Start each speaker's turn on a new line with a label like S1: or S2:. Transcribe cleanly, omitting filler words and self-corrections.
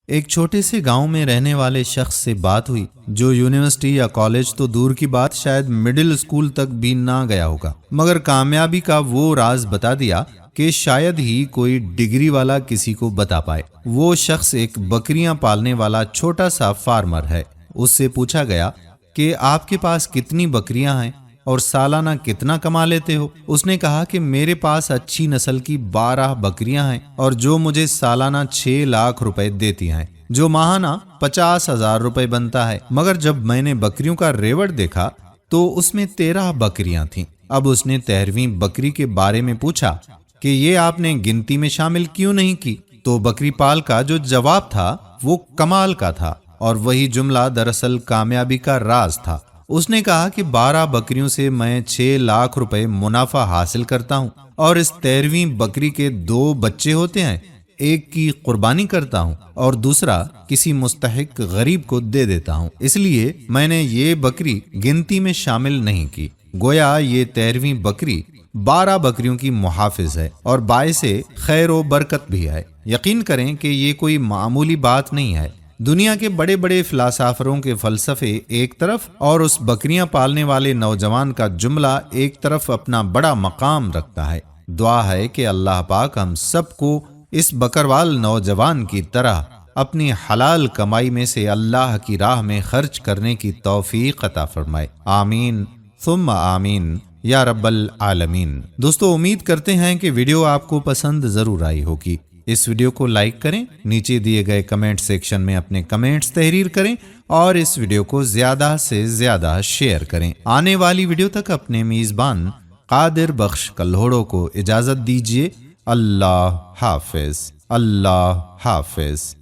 S1: ایک چھوٹے سے گاؤں میں رہنے والے شخص سے بات ہوئی جو یونیورسٹی یا کالج تو دور کی بات شاید مڈل اسکول تک بھی نہ گیا ہوگا، مگر کامیابی کا وہ راز بتا دیا کہ شاید ہی کوئی ڈگری والا کسی کو بتا پائے۔ وہ شخص ایک بکریاں پالنے والا چھوٹا سا فارمر ہے۔ اس سے پوچھا گیا کہ آپ کے پاس کتنی بکریاں ہیں اور سالانہ کتنا کما لیتے ہو؟ اس نے کہا کہ میرے پاس اچھی نسل کی 12 بکریاں ہیں اور جو مجھے سالانہ 6 لاکھ روپے دیتی ہیں، جو ماہانہ 50,000 روپے بنتا ہے۔ مگر جب میں نے بکریوں کا ریوڑ دیکھا تو اس میں 13 بکریاں تھیں۔ اب اس نے 13ویں بکری کے بارے میں پوچھا کہ یہ آپ نے گنتی میں شامل کیوں نہیں کی؟ تو بکری پال کا جو جواب تھا وہ کمال کا تھا، اور وہی جملہ دراصل کامیابی کا راز تھا۔ اس نے کہا کہ 12 بکریوں سے میں 6 لاکھ روپے منافع حاصل کرتا ہوں، اور اس 13ویں بکری کے 2 بچے ہوتے ہیں، ایک کی قربانی کرتا ہوں اور دوسرا کسی مستحق غریب کو دے دیتا ہوں، اس لیے میں نے یہ بکری گنتی میں شامل نہیں کی۔ گویا یہ 13ویں بکری 12 بکریوں کی محافظ ہے اور باعث خیر و برکت بھی ہے۔ یقین کریں کہ یہ کوئی معمولی بات نہیں ہے۔ دنیا کے بڑے بڑے فلاسفروں کے فلسفے ایک طرف اور اس بکریاں پالنے والے نوجوان کا جملہ ایک طرف اپنا بڑا مقام رکھتا ہے۔ دعا ہے کہ اللہ پاک ہم سب کو اس بکروال نوجوان کی طرح اپنی حلال کمائی میں سے اللہ کی راہ میں خرچ کرنے کی توفیق عطا فرمائے۔ آمین ثم آمین یا رب العالمین۔ دوستو، امید کرتے ہیں کہ ویڈیو آپ کو پسند ضرور آئی ہوگی۔ اس ویڈیو کو لائک کریں، نیچے دیے گئے کمنٹ سیکشن میں اپنے کمنٹس تحریر کریں اور اس ویڈیو کو زیادہ سے زیادہ شیئر کریں۔ آنے والی ویڈیو تک اپنے میزبان قادر بخش کلہوڑو کو اجازت دیجیے۔ اللہ حافظ۔ اللہ حافظ۔